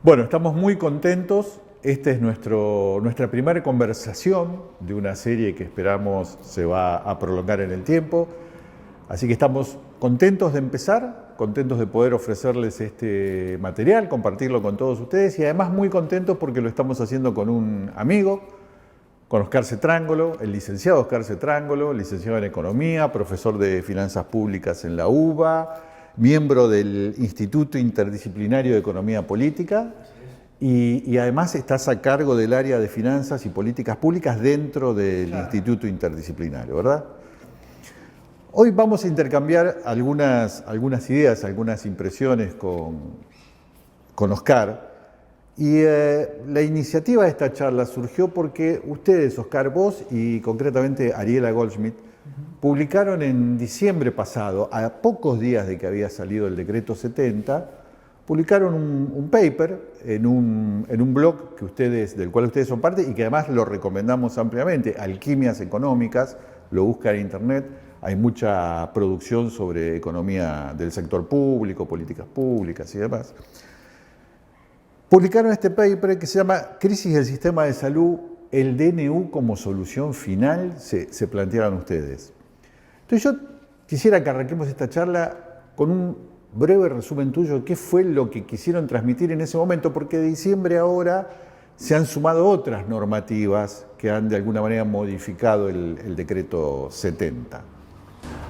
Bueno, estamos muy contentos. Esta es nuestra primera conversación de una serie que esperamos se va a prolongar en el tiempo. Así que estamos contentos de empezar, contentos de poder ofrecerles este material, compartirlo con todos ustedes y además muy contentos porque lo estamos haciendo con un amigo, con Oscar Cetrángolo, el licenciado Oscar Cetrángolo, licenciado en Economía, profesor de Finanzas Públicas en la UBA, miembro del Instituto Interdisciplinario de Economía Política y además estás a cargo del área de Finanzas y Políticas Públicas dentro del Instituto Interdisciplinario, ¿verdad? Hoy vamos a intercambiar algunas ideas, algunas impresiones con Oscar. Y la iniciativa de esta charla surgió porque ustedes, Oscar, vos y concretamente Ariela Goldschmidt, publicaron en diciembre pasado, a pocos días de que había salido el decreto 70, publicaron un paper en un blog del cual ustedes son parte y que además lo recomendamos ampliamente, Alquimias Económicas, lo buscan en internet, hay mucha producción sobre economía del sector público, políticas públicas y demás. Publicaron este paper que se llama Crisis del Sistema de Salud, el DNU como solución final, se plantearon ustedes. Entonces yo quisiera que arranquemos esta charla con un breve resumen tuyo de qué fue lo que quisieron transmitir en ese momento, porque de diciembre a ahora se han sumado otras normativas que han de alguna manera modificado el decreto 70.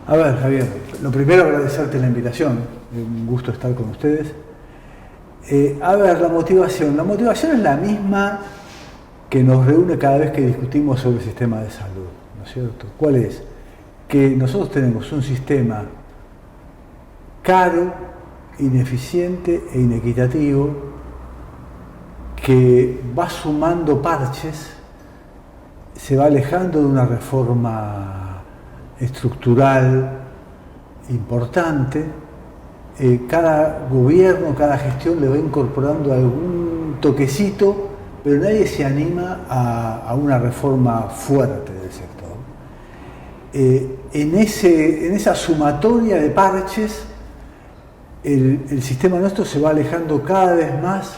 A ver, Javier, lo primero agradecerte la invitación, un gusto estar con ustedes. A ver, la motivación es la misma que nos reúne cada vez que discutimos sobre el sistema de salud, ¿no es cierto? ¿Cuál es? Que nosotros tenemos un sistema caro, ineficiente e inequitativo que va sumando parches, se va alejando de una reforma estructural importante. Cada gobierno, cada gestión le va incorporando algún toquecito, pero nadie se anima a una reforma fuerte del sector. En esa sumatoria de parches, el sistema nuestro se va alejando cada vez más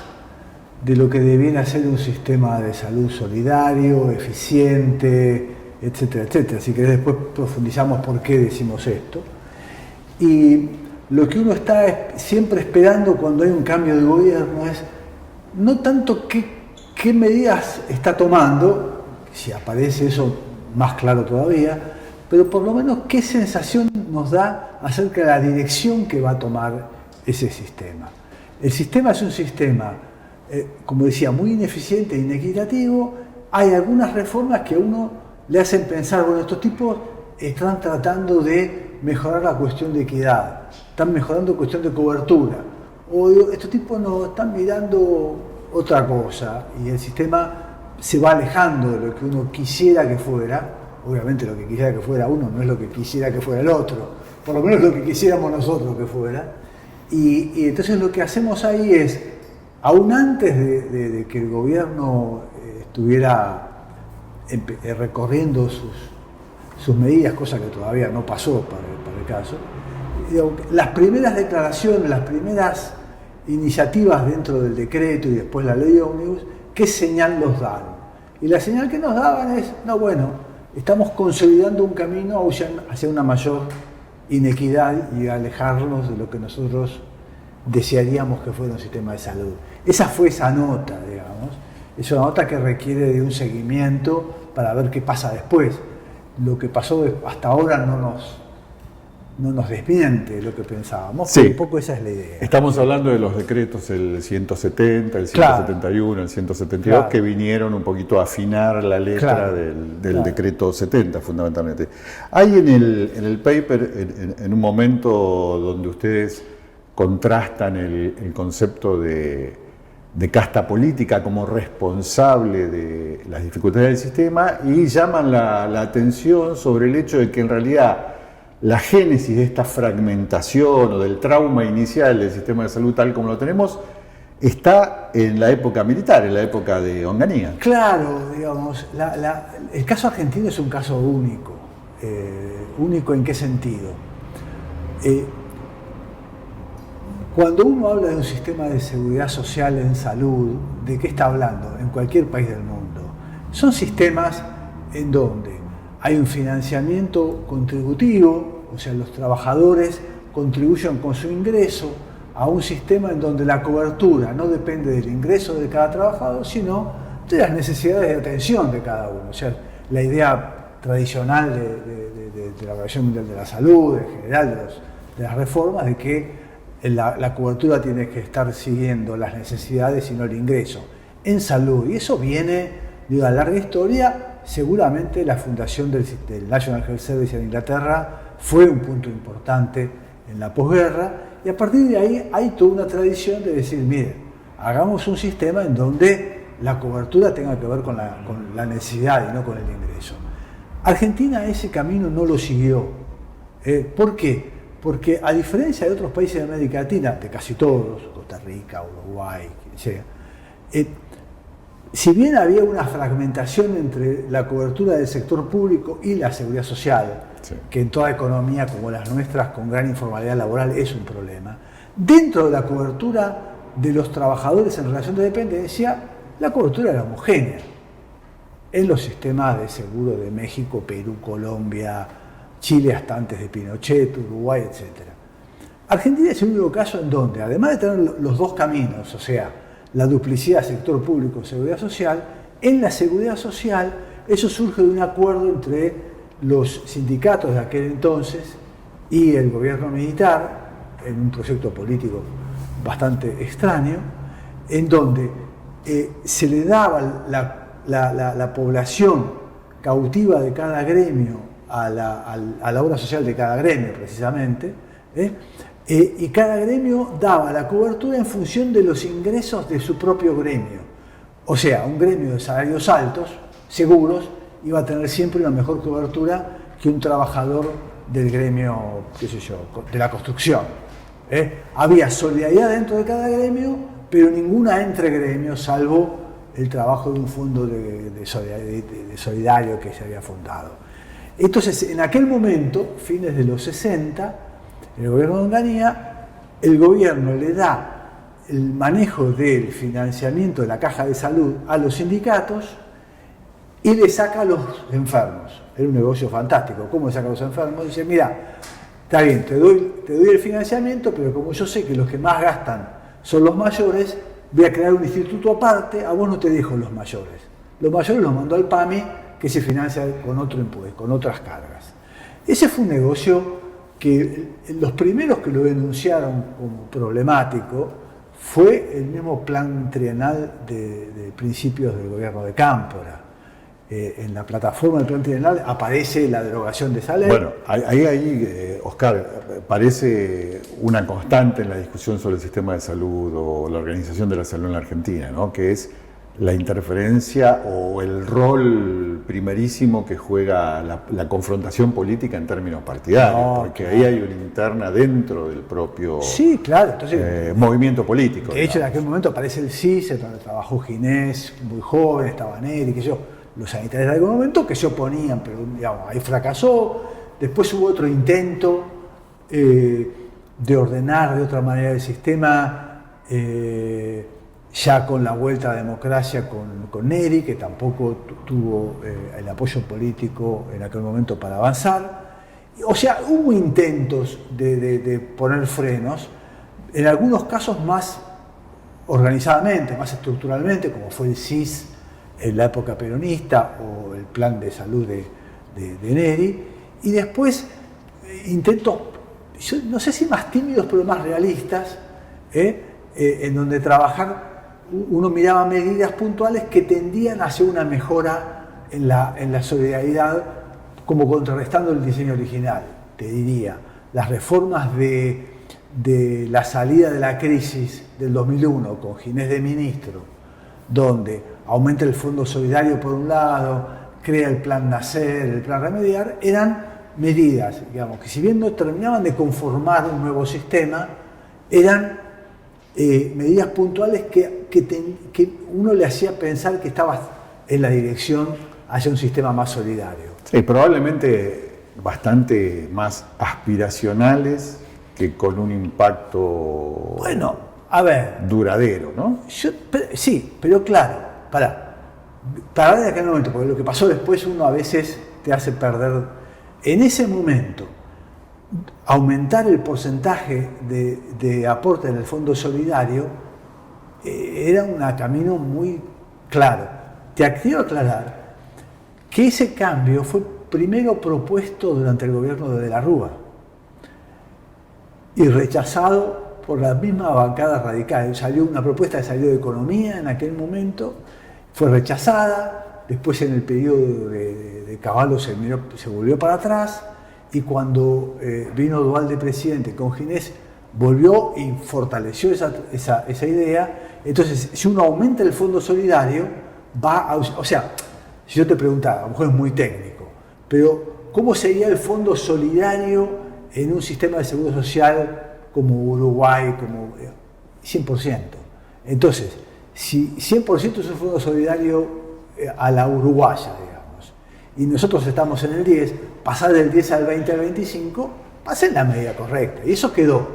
de lo que debiera ser un sistema de salud solidario, eficiente, etcétera, etcétera. Así que después profundizamos por qué decimos esto. Y lo que uno está siempre esperando cuando hay un cambio de gobierno es no tanto qué medidas está tomando, si aparece eso más claro todavía, pero por lo menos qué sensación nos da acerca de la dirección que va a tomar ese sistema. El sistema es un sistema, como decía, muy ineficiente e inequitativo. Hay algunas reformas que a uno le hacen pensar, bueno, estos tipos están tratando de mejorar la cuestión de equidad, están mejorando la cuestión de cobertura, o estos tipos nos están mirando otra cosa y el sistema se va alejando de lo que uno quisiera que fuera. Obviamente lo que quisiera que fuera uno no es lo que quisiera que fuera el otro, por lo menos lo que quisiéramos nosotros que fuera. Y entonces lo que hacemos ahí es, aún antes de que el gobierno estuviera recorriendo sus medidas, cosa que todavía no pasó para el caso, las primeras declaraciones, las primeras iniciativas dentro del decreto y después la ley ómnibus, ¿qué señal nos dan? Y la señal que nos daban es, no, bueno, estamos consolidando un camino hacia una mayor inequidad y alejarnos de lo que nosotros desearíamos que fuera un sistema de salud. Esa fue esa nota, digamos. Es una nota que requiere de un seguimiento para ver qué pasa después. Lo que pasó hasta ahora no nos desmiente lo que pensábamos, sí, pero un poco esa es la idea. Estamos hablando de los decretos, el 170, el 171, claro, el 172, claro, que vinieron un poquito a afinar la letra, claro, del decreto 70, fundamentalmente. Hay en el paper, en un momento donde ustedes contrastan el concepto de casta política como responsable de las dificultades del sistema y llaman la atención sobre el hecho de que en realidad la génesis de esta fragmentación o del trauma inicial del sistema de salud tal como lo tenemos está en la época militar, en la época de Onganía. Claro, digamos, el caso argentino es un caso único. ¿Único en qué sentido? Cuando uno habla de un sistema de seguridad social en salud, ¿de qué está hablando? En cualquier país del mundo. Son sistemas en donde hay un financiamiento contributivo, o sea, los trabajadores contribuyen con su ingreso a un sistema en donde la cobertura no depende del ingreso de cada trabajador, sino de las necesidades de atención de cada uno. O sea, la idea tradicional de la Organización Mundial de la Salud, en general de las reformas, de que la cobertura tiene que estar siguiendo las necesidades y no el ingreso en salud. Y eso viene de una larga historia. Seguramente la fundación del National Health Service en Inglaterra fue un punto importante en la posguerra, y a partir de ahí hay toda una tradición de decir, mire, hagamos un sistema en donde la cobertura tenga que ver con la necesidad y no con el ingreso. Argentina ese camino no lo siguió. ¿Por qué? Porque a diferencia de otros países de América Latina, de casi todos, Costa Rica, Uruguay, quien sea, si bien había una fragmentación entre la cobertura del sector público y la seguridad social, sí, que en toda economía como las nuestras, con gran informalidad laboral, es un problema, dentro de la cobertura de los trabajadores en relación de dependencia, la cobertura era homogénea en los sistemas de seguro de México, Perú, Colombia, Chile hasta antes de Pinochet, Uruguay, etc. Argentina es el único caso en donde, además de tener los dos caminos, o sea, la duplicidad sector público y seguridad social, en la seguridad social eso surge de un acuerdo entre los sindicatos de aquel entonces y el gobierno militar, en un proyecto político bastante extraño, en donde se le daba la población cautiva de cada gremio a la obra social de cada gremio, precisamente, y cada gremio daba la cobertura en función de los ingresos de su propio gremio. O sea, un gremio de salarios altos, seguros, iba a tener siempre una mejor cobertura que un trabajador del gremio, qué sé yo, de la construcción. Había solidaridad dentro de cada gremio, pero ninguna entre gremios, salvo el trabajo de un fondo de solidario que se había fundado. Entonces, en aquel momento, fines de los 60, el gobierno de Onganía, el gobierno le da el manejo del financiamiento de la caja de salud a los sindicatos y le saca a los enfermos. Era un negocio fantástico. ¿Cómo le saca a los enfermos? Dice, mira, está bien, te doy el financiamiento, pero como yo sé que los que más gastan son los mayores, voy a crear un instituto aparte, a vos no te dejo los mayores. Los mayores los mandó al PAMI, que se financia con otro impuesto, con otras cargas. Ese fue un negocio que los primeros que lo denunciaron como problemático fue el mismo plan trienal de principios del gobierno de Cámpora. En la plataforma del plan trienal aparece la derogación de esa ley. Bueno, ahí, Oscar, parece una constante en la discusión sobre el sistema de salud o la organización de la salud en la Argentina, ¿no? Que es la interferencia o el rol primerísimo que juega la confrontación política en términos partidarios, porque ahí hay una interna dentro del propio Entonces, movimiento político. De hecho, en aquel momento aparece el CIS, donde trabajó Ginés, muy joven, estaba Neri, que yo, los sanitarios de algún momento que se oponían, pero digamos, ahí fracasó. Después hubo otro intento de ordenar de otra manera el sistema, ya con la vuelta a la democracia con Neri, que tampoco tuvo el apoyo político en aquel momento para avanzar. O sea, hubo intentos de poner frenos, en algunos casos más organizadamente, más estructuralmente, como fue el CIS en la época peronista o el plan de salud de Neri, y después intentos, no sé si más tímidos, pero más realistas, en donde trabajar. Uno miraba medidas puntuales que tendían hacia una mejora en la solidaridad, como contrarrestando el diseño original. Te diría, las reformas de la salida de la crisis del 2001 con Ginés de ministro, donde aumenta el fondo solidario por un lado, crea el plan Nacer, el plan Remediar, eran medidas, digamos, que si bien no terminaban de conformar un nuevo sistema, eran medidas puntuales que uno le hacía pensar que estaba en la dirección hacia un sistema más solidario. Sí, probablemente bastante más aspiracionales que con un impacto bueno, a ver, duradero, ¿no? Sí, pero claro, para ver en aquel momento, porque lo que pasó después uno a veces te hace perder. En ese momento, aumentar el porcentaje de aporte en el Fondo Solidario era un camino muy claro. Te quiero aclarar que ese cambio fue primero propuesto durante el gobierno de la Rúa y rechazado por la misma bancada radical. Salió una propuesta que salió de Economía en aquel momento, fue rechazada, después en el periodo de Caballo se volvió para atrás, y cuando vino Duhalde presidente con Ginés, volvió y fortaleció esa idea. Entonces, si uno aumenta el Fondo Solidario, o sea, si yo te preguntara, a lo mejor es muy técnico, pero ¿cómo sería el Fondo Solidario en un sistema de seguro social como Uruguay, como 100%? Entonces, si 100% es un Fondo Solidario a la uruguaya, digamos, y nosotros estamos en el 10, pasar del 10 al 20 al 25, va a ser la medida correcta, y eso quedó.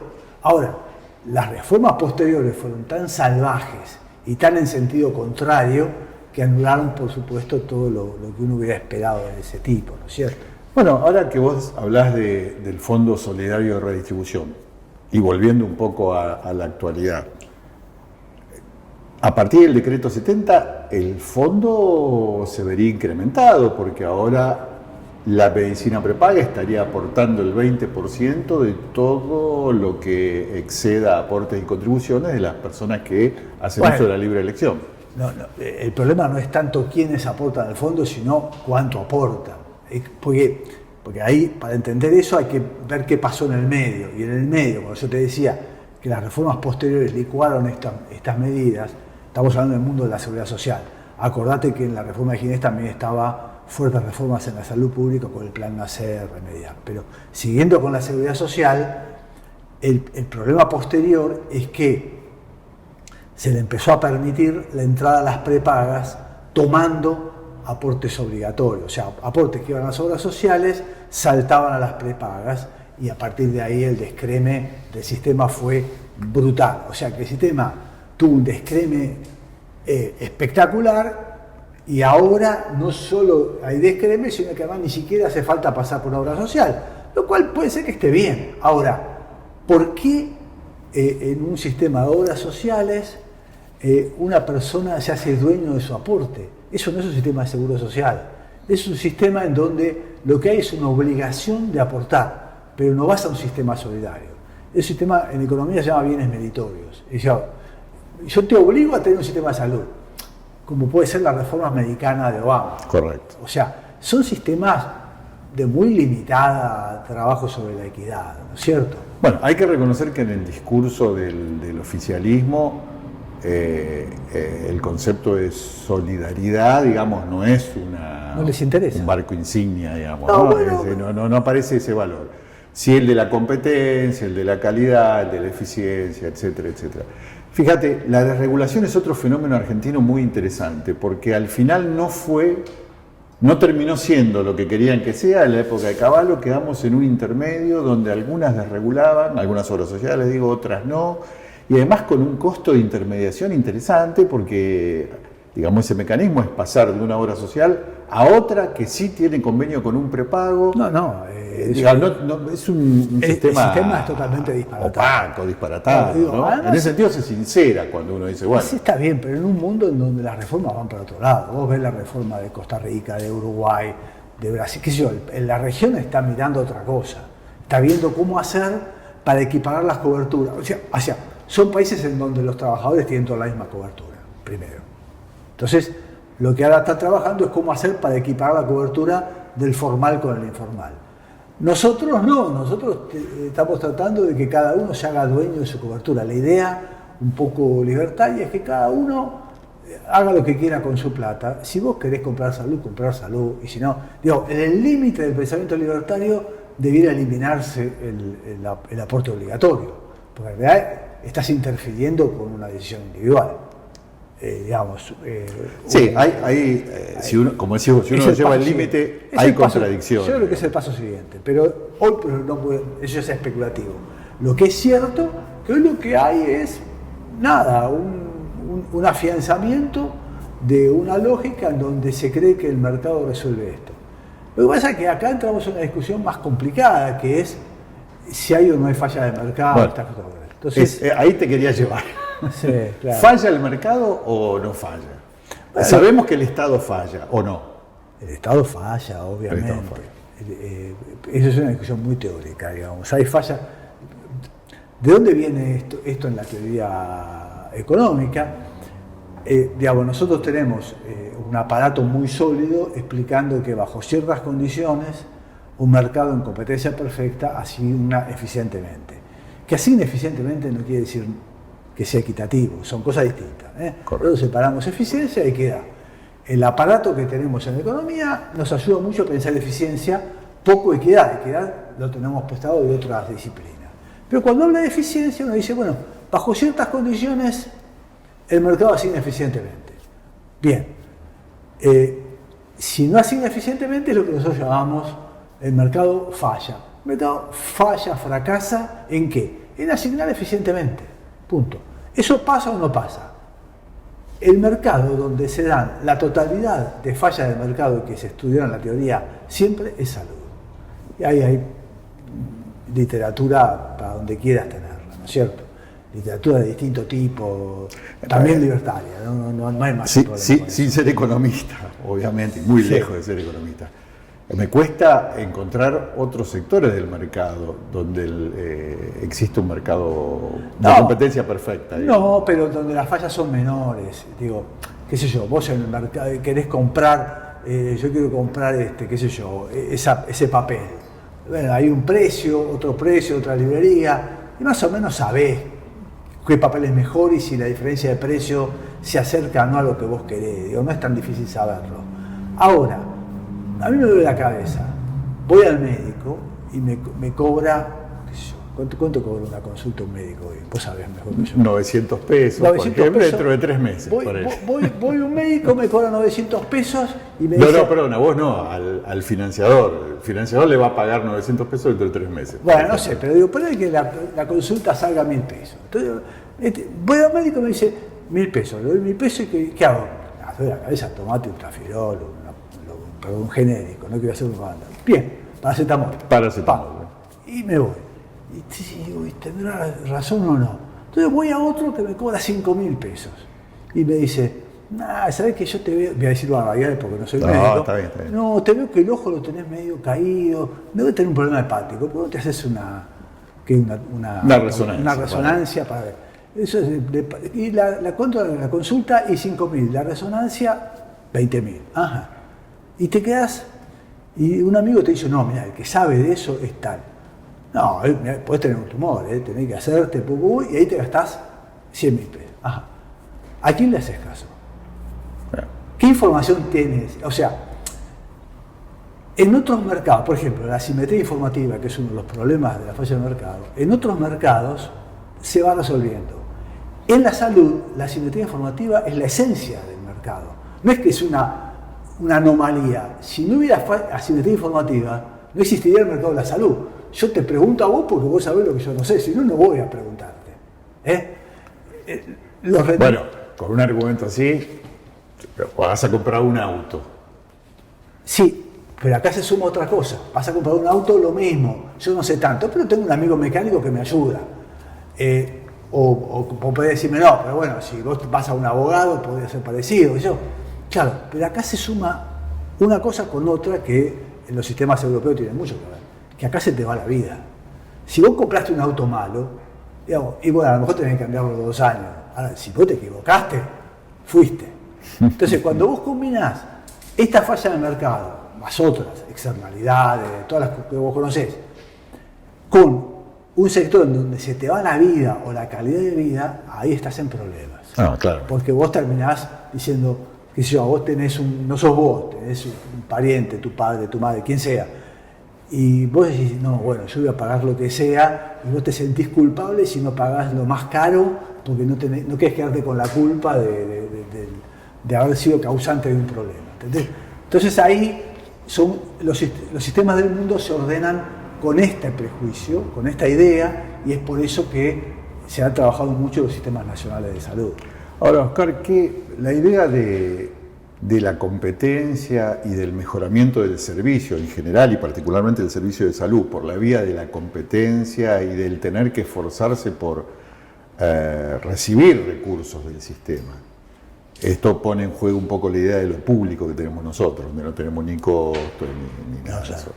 Ahora, las reformas posteriores fueron tan salvajes y tan en sentido contrario que anularon, por supuesto, todo lo que uno hubiera esperado de ese tipo, ¿no es cierto? Bueno, ahora que vos hablás del Fondo Solidario de Redistribución, y volviendo un poco a la actualidad, a partir del decreto 70, el fondo se vería incrementado, porque ahora la medicina prepaga estaría aportando el 20% de todo lo que exceda aportes y contribuciones de las personas que hacen uso de la libre elección. No, el problema no es tanto quiénes aportan al fondo, sino cuánto aportan. Porque ahí, para entender eso, hay que ver qué pasó en el medio. Y en el medio, cuando yo te decía que las reformas posteriores licuaron estas medidas, estamos hablando del mundo de la seguridad social. Acordate que en la reforma de Ginés también estaba fuertes reformas en la salud pública con el plan Nacer, Remediar. Pero siguiendo con la seguridad social, el problema posterior es que se le empezó a permitir la entrada a las prepagas tomando aportes obligatorios, o sea, aportes que iban a las obras sociales saltaban a las prepagas, y a partir de ahí el descreme del sistema fue brutal. O sea que el sistema tuvo un descreme espectacular, y ahora no solo hay descreme, sino que además ni siquiera hace falta pasar por una obra social, lo cual puede ser que esté bien. Ahora, ¿por qué en un sistema de obras sociales una persona se hace dueño de su aporte? Eso no es un sistema de seguro social, es un sistema en donde lo que hay es una obligación de aportar, pero no vas a un sistema solidario. El sistema en economía se llama bienes meritorios. Yo te obligo a tener un sistema de salud, como puede ser la reforma americana de Obama. Correcto. O sea, son sistemas de muy limitada trabajo sobre la equidad, ¿no es cierto? Bueno, hay que reconocer que en el discurso del oficialismo el concepto de solidaridad, digamos, no es no les interesa. un barco insignia, digamos, no, ¿no? Bueno, No aparece ese valor. Sí, el de la competencia, el de la calidad, el de la eficiencia, etcétera, etcétera. Fíjate, la desregulación es otro fenómeno argentino muy interesante, porque al final no terminó siendo lo que querían que sea. En la época de Caballo quedamos en un intermedio donde algunas desregulaban, algunas obras sociales, digo, otras no, y además con un costo de intermediación interesante, porque, digamos, ese mecanismo es pasar de una obra social a otra que sí tiene convenio con un prepago. Es un sistema... El sistema es totalmente disparatado. Opaco, disparatado, ¿no? Además, en ese sentido se sincera cuando uno dice, bueno... Sí, está bien, pero en un mundo en donde las reformas van para otro lado. Vos ves la reforma de Costa Rica, de Uruguay, de Brasil, qué sé yo, la región está mirando otra cosa. Está viendo cómo hacer para equiparar las coberturas. O sea, son países en donde los trabajadores tienen toda la misma cobertura, primero. Entonces, lo que ahora están trabajando es cómo hacer para equiparar la cobertura del formal con el informal. Nosotros no, nosotros estamos tratando de que cada uno se haga dueño de su cobertura. La idea, un poco libertaria, es que cada uno haga lo que quiera con su plata. Si vos querés comprar salud, y si no, digo, en el límite del pensamiento libertario debiera eliminarse el aporte obligatorio, porque en realidad estás interfiriendo con una decisión individual. Sí, si uno, como decimos, si uno lo lleva al límite, hay contradicciones. Yo creo que es el paso siguiente, pero hoy no puede, eso es especulativo. Lo que es cierto, que hoy lo que hay es nada, un afianzamiento de una lógica en donde se cree que el mercado resuelve esto. Lo que pasa es que acá entramos en una discusión más complicada, que es si hay o no hay falla de mercado. Bueno, estas cosas. Entonces, ahí te quería llevar. sí, claro. ¿Falla el mercado o no falla? Bueno, ¿Sabemos que el Estado falla o no? El Estado falla, obviamente. El Estado falla. Eso es una discusión muy teórica, digamos. Hay falla. ¿De dónde viene esto en la teoría económica? Digamos, nosotros tenemos un aparato muy sólido explicando que bajo ciertas condiciones un mercado en competencia perfecta asigna eficientemente. Que asigna eficientemente no quiere decir que sea equitativo, son cosas distintas. Nosotros separamos eficiencia y equidad. El aparato que tenemos en la economía nos ayuda mucho a pensar eficiencia, poco equidad. Equidad lo tenemos prestado de otras disciplinas. Pero cuando habla de eficiencia uno dice, bueno, bajo ciertas condiciones el mercado asigna eficientemente. Bien, si no asigna eficientemente es lo que nosotros llamamos el mercado falla. El mercado falla, fracasa, ¿en qué? En asignar eficientemente, punto. ¿Eso pasa o no pasa? El mercado donde se dan la totalidad de fallas del mercado que se estudió en la teoría siempre es salud. Y ahí hay literatura para donde quieras tenerla, ¿no es cierto? Literatura de distinto tipo, también libertaria, no hay más problema. Sin ser economista, obviamente, muy lejos de ser economista. Me cuesta encontrar otros sectores del mercado donde existe un mercado de competencia perfecta. No, pero donde las fallas son menores. Digo, qué sé yo, vos en el mercado querés comprar, yo quiero comprar qué sé yo, ese papel. Bueno, hay un precio, otra librería, y más o menos sabés qué papel es mejor y si la diferencia de precio se acerca o no a lo que vos querés. Digo, no es tan difícil saberlo. Ahora, a mí me duele la cabeza. Voy al médico y me cobra, qué sé yo, ¿cuánto cobra una consulta un médico hoy? Vos sabés mejor que yo. 900 pesos, 900 por ejemplo, pesos, dentro de 3 meses. Voy a un médico, me cobra 900 pesos y me dice... No, perdona, vos no, al financiador. El financiador le va a pagar 900 pesos dentro de 3 meses. Bueno, no sé, pero digo, ponele que la consulta salga 1.000 pesos. Entonces, voy al médico y me dice 1.000 pesos, le doy 1.000 pesos y ¿qué hago? Me doy la cabeza, tomate un trafirol, un genérico, no quiero hacer un banda. Bien, paracetamol. Y me voy. Y digo, ¿tendrá razón o no? Entonces voy a otro que me cobra 5.000 pesos. Y me dice, ¿sabés que yo te veo? Voy a decir barbaridades porque no soy médico. Está bien. No, te veo que el ojo lo tenés medio caído. Debe tener un problema hepático. ¿Por qué no te haces una resonancia para ver? Eso es y la consulta y 5.000. La resonancia, 20.000. Ajá. Y te quedás, y un amigo te dice, no, mira, el que sabe de eso es tal. No, podés tener un tumor, tenés que hacerte, y ahí te gastás 100.000 pesos. Ajá. ¿A quién le haces caso? ¿Qué información tienes? O sea, en otros mercados, por ejemplo, la asimetría informativa, que es uno de los problemas de la falla del mercado, en otros mercados se va resolviendo. En la salud, la asimetría informativa es la esencia del mercado. No es que es una anomalía. Si no hubiera asimetría informativa, no existiría el mercado de la salud. Yo te pregunto a vos porque vos sabés lo que yo no sé, si no, no voy a preguntarte. Bueno, con un argumento así, vas a comprar un auto. Sí, pero acá se suma otra cosa. Vas a comprar un auto, lo mismo. Yo no sé tanto, pero tengo un amigo mecánico que me ayuda. O podés decirme, no, pero bueno, si vos vas a un abogado, podría ser parecido. Claro, pero acá se suma una cosa con otra que en los sistemas europeos tiene mucho que ver, que acá se te va la vida. Si vos compraste un auto malo, digamos, y bueno, a lo mejor tenés que cambiarlo 2 años. Ahora, si vos te equivocaste, fuiste. Entonces, cuando vos combinás esta falla de mercado, más otras, externalidades, todas las que vos conocés, con un sector en donde se te va la vida o la calidad de vida, ahí estás en problemas. Claro. Porque vos terminás diciendo, qué sé yo, vos tenés no sos vos, tenés un pariente, tu padre, tu madre, quien sea, y vos decís, no, bueno, yo voy a pagar lo que sea, y vos te sentís culpable si no pagás lo más caro, porque no querés quedarte con la culpa de haber sido causante de un problema. ¿Entendés? Entonces ahí los sistemas del mundo se ordenan con este prejuicio, con esta idea, y es por eso que se han trabajado mucho los sistemas nacionales de salud. Ahora, Oscar, que la idea de la competencia y del mejoramiento del servicio en general y particularmente del servicio de salud por la vía de la competencia y del tener que esforzarse por recibir recursos del sistema. Esto pone en juego un poco la idea de lo público que tenemos nosotros, donde no tenemos ni costo ni nada de eso.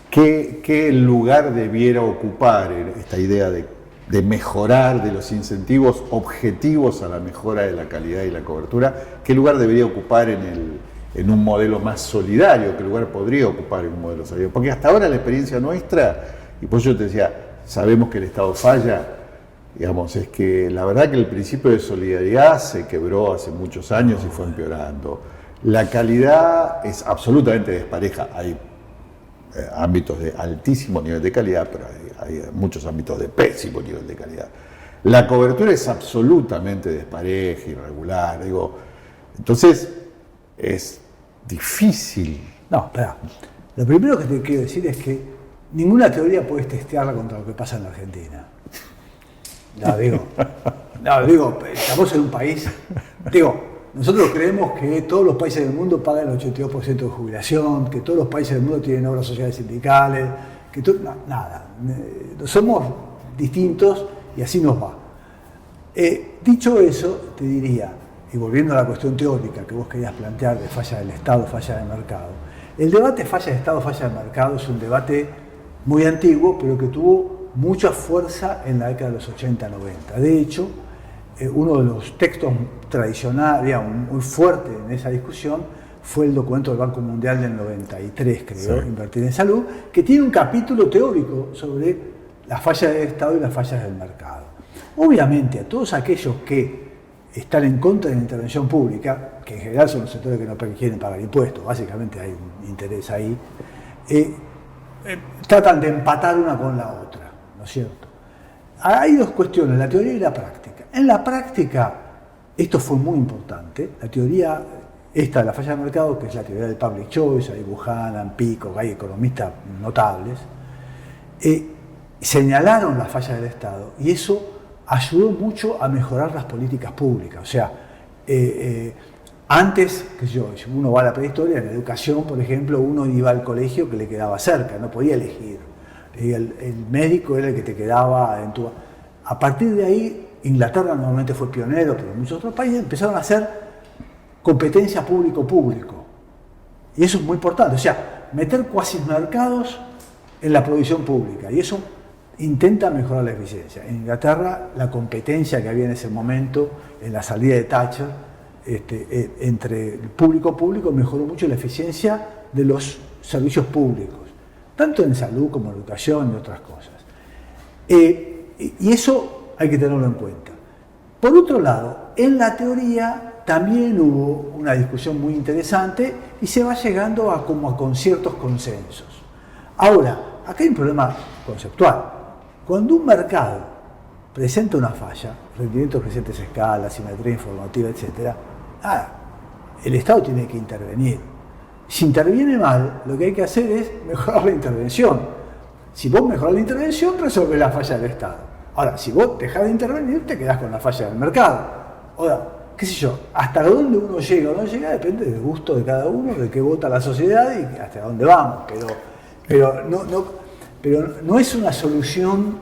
¿Qué lugar debiera ocupar esta idea de mejorar, de los incentivos objetivos a la mejora de la calidad y la cobertura? ¿Qué lugar debería ocupar en un modelo más solidario? ¿Qué lugar podría ocupar en un modelo solidario? Porque hasta ahora la experiencia nuestra, y por eso yo te decía, sabemos que el Estado falla, digamos, es que la verdad que el principio de solidaridad se quebró hace muchos años y fue empeorando. La calidad es absolutamente despareja. Hay ámbitos de altísimo nivel de calidad, pero hay muchos ámbitos de pésimo nivel de calidad. La cobertura es absolutamente despareja, irregular, entonces es difícil. No, espera. Lo primero que te quiero decir es que ninguna teoría puedes testearla contra lo que pasa en la Argentina. Estamos en un país, nosotros creemos que todos los países del mundo pagan el 82% de jubilación, que todos los países del mundo tienen obras sociales sindicales, nada. Somos distintos y así nos va. Dicho eso, te diría, y volviendo a la cuestión teórica que vos querías plantear de falla del Estado, falla del mercado, el debate falla del Estado, falla del mercado es un debate muy antiguo, pero que tuvo mucha fuerza en la década de los 80-90. De hecho, uno de los textos tradicionales, muy fuerte en esa discusión, fue el documento del Banco Mundial del 93, creo, sí. Invertir en Salud, que tiene un capítulo teórico sobre las fallas del Estado y las fallas del mercado. Obviamente, a todos aquellos que están en contra de la intervención pública, que en general son los sectores que no quieren pagar impuestos, básicamente hay un interés ahí, tratan de empatar una con la otra. ¿No es cierto? Hay dos cuestiones, la teoría y la práctica. En la práctica, esto fue muy importante, la teoría esta de la falla del mercado, que es la teoría del public choice, hay Buchanan, Peacock, hay economistas notables, señalaron la falla del Estado y eso ayudó mucho a mejorar las políticas públicas. O sea, antes, si uno va a la prehistoria, en la educación, por ejemplo, uno iba al colegio que le quedaba cerca, no podía elegir. El médico era el que te quedaba en tu... A partir de ahí, Inglaterra normalmente fue pionero, pero muchos otros países empezaron a hacer competencia público-público. Y eso es muy importante, o sea, meter cuasimercados en la provisión pública, y eso intenta mejorar la eficiencia. En Inglaterra, la competencia que había en ese momento, en la salida de Thatcher, entre el público mejoró mucho la eficiencia de los servicios públicos, tanto en salud como en educación y otras cosas. Y eso hay que tenerlo en cuenta. Por otro lado, en la teoría también hubo una discusión muy interesante y se va llegando a ciertos consensos. Ahora, acá hay un problema conceptual. Cuando un mercado presenta una falla, rendimientos crecientes a escala, simetría informativa, etc., el Estado tiene que intervenir. Si interviene mal, lo que hay que hacer es mejorar la intervención. Si vos mejorás la intervención, resolvés la falla del Estado. Ahora, si vos dejás de intervenir, te quedás con la falla del mercado. Ahora, qué sé yo, hasta dónde uno llega o no llega depende del gusto de cada uno, de qué vota la sociedad y hasta dónde vamos. Pero no es una solución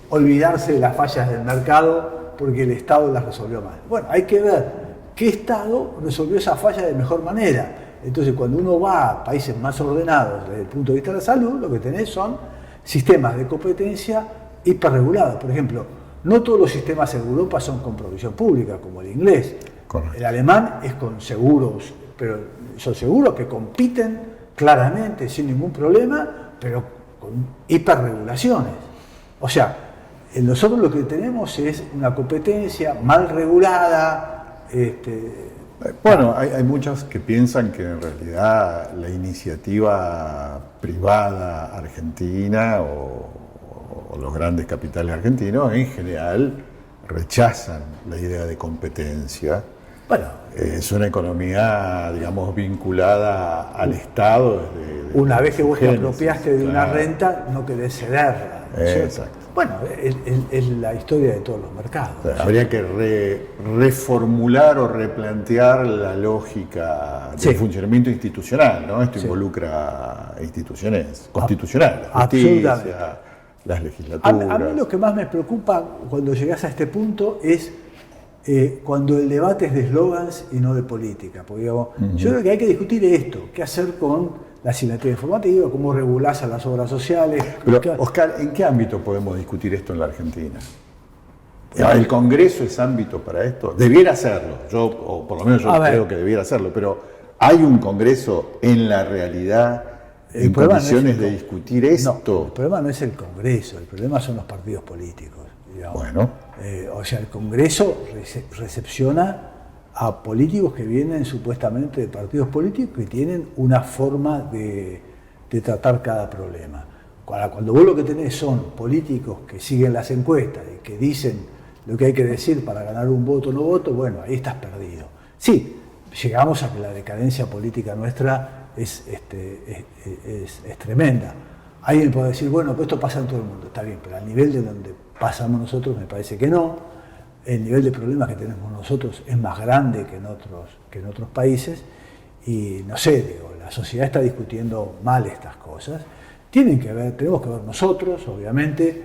olvidarse de las fallas del mercado porque el Estado las resolvió mal. Bueno, hay que ver qué Estado resolvió esa falla de mejor manera. Entonces, cuando uno va a países más ordenados desde el punto de vista de la salud, lo que tenés son sistemas de competencia hiperregulados. Por ejemplo, no todos los sistemas en Europa son con provisión pública, como el inglés. Correcto. El alemán es con seguros, pero son seguros que compiten claramente, sin ningún problema, pero con hiperregulaciones. O sea, nosotros lo que tenemos es una competencia mal regulada. Bueno, hay muchos que piensan que en realidad la iniciativa privada argentina o los grandes capitales argentinos en general rechazan la idea de competencia. Bueno, es una economía, digamos, vinculada al Estado. Una vez que vos te apropiaste de una renta, no querés cederla. ¿no es cierto? Exacto. Bueno, es la historia de todos los mercados. O sea, habría que reformular o replantear la lógica del funcionamiento institucional, ¿no? Esto involucra instituciones constitucionales, la justicia, las legislaturas. A mí lo que más me preocupa cuando llegas a este punto es cuando el debate es de eslogans y no de política. Porque digamos, yo creo que hay que discutir esto, qué hacer con la asimetría informativa, cómo regulás a las obras sociales. Pero, Oscar, ¿en qué ámbito podemos discutir esto en la Argentina? ¿El Congreso es ámbito para esto? Debiera serlo, o por lo menos yo creo que debiera serlo, pero ¿hay un Congreso en la realidad en condiciones de discutir esto? No, el problema no es el Congreso, el problema son los partidos políticos. Digamos. Bueno. O sea, el Congreso recepciona a políticos que vienen supuestamente de partidos políticos y tienen una forma de tratar cada problema. Cuando vos lo que tenés son políticos que siguen las encuestas y que dicen lo que hay que decir para ganar un voto o no voto, bueno, ahí estás perdido. Sí, llegamos a que la decadencia política nuestra es tremenda. Alguien puede decir, bueno, pues esto pasa en todo el mundo, está bien, pero al nivel de donde pasamos nosotros me parece que no. El nivel de problemas que tenemos nosotros es más grande que en otros países y no sé, digo, la sociedad está discutiendo mal estas cosas. Tenemos que ver nosotros, obviamente,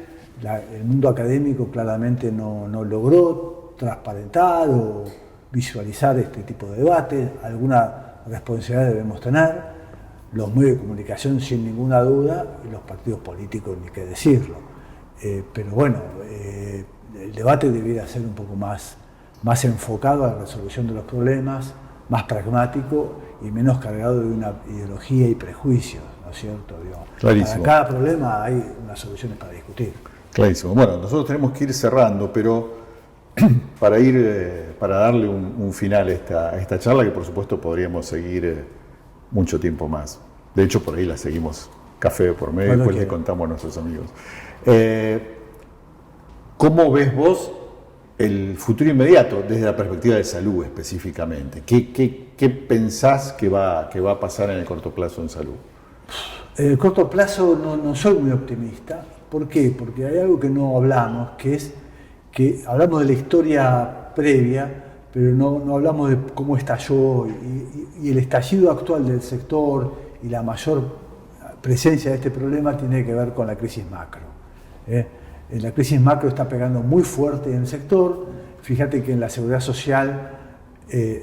el mundo académico claramente no logró transparentar o visualizar este tipo de debates, alguna responsabilidad debemos tener, los medios de comunicación sin ninguna duda y los partidos políticos ni qué decirlo. Pero bueno, el debate debiera ser un poco más enfocado a la resolución de los problemas, más pragmático y menos cargado de una ideología y prejuicios, ¿no es cierto? Clarísimo. Para cada problema hay unas soluciones para discutir. Clarísimo. Bueno, nosotros tenemos que ir cerrando, pero para darle un final a esta charla, que por supuesto podríamos seguir mucho tiempo más. De hecho, por ahí la seguimos café por medio, después le contamos a nuestros amigos. ¿Cómo ves vos el futuro inmediato desde la perspectiva de salud específicamente? ¿Qué pensás que va a pasar en el corto plazo en salud? En el corto plazo no soy muy optimista. ¿Por qué? Porque hay algo que no hablamos, que es que hablamos de la historia previa, pero no hablamos de cómo estalló y el estallido actual del sector y la mayor presencia de este problema tiene que ver con la crisis macro. La crisis macro está pegando muy fuerte en el sector. Fíjate que en la seguridad social,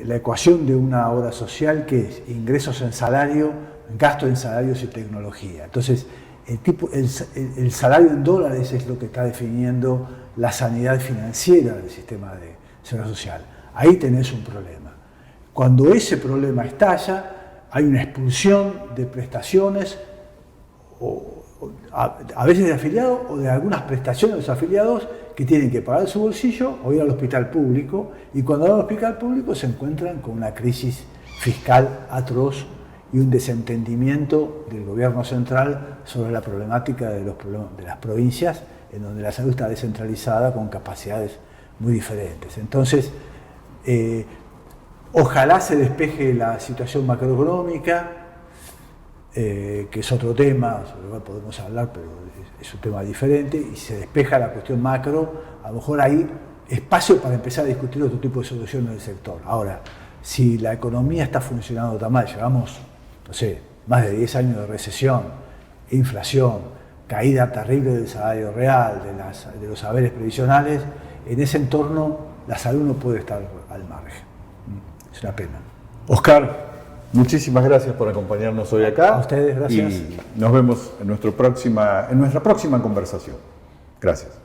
la ecuación de una obra social, que es ingresos en salario, gasto en salarios y tecnología. Entonces, el salario en dólares es lo que está definiendo la sanidad financiera del sistema de seguridad social. Ahí tenés un problema. Cuando ese problema estalla, hay una expulsión de prestaciones, a veces de afiliados o de algunas prestaciones de los afiliados que tienen que pagar su bolsillo o ir al hospital público, y cuando van al hospital público se encuentran con una crisis fiscal atroz y un desentendimiento del gobierno central sobre la problemática de las provincias, en donde la salud está descentralizada con capacidades muy diferentes. Entonces, ojalá se despeje la situación macroeconómica, que es otro tema, sobre el cual podemos hablar, pero es un tema diferente, y se despeja la cuestión macro, a lo mejor hay espacio para empezar a discutir otro tipo de soluciones del sector. Ahora, si la economía está funcionando tan mal, llevamos, no sé, más de 10 años de recesión, inflación, caída terrible del salario real, de los saberes previsionales, en ese entorno la salud no puede estar al margen. Es una pena. Oscar, muchísimas gracias por acompañarnos hoy acá. A ustedes, gracias. Y nos vemos en nuestra próxima conversación. Gracias.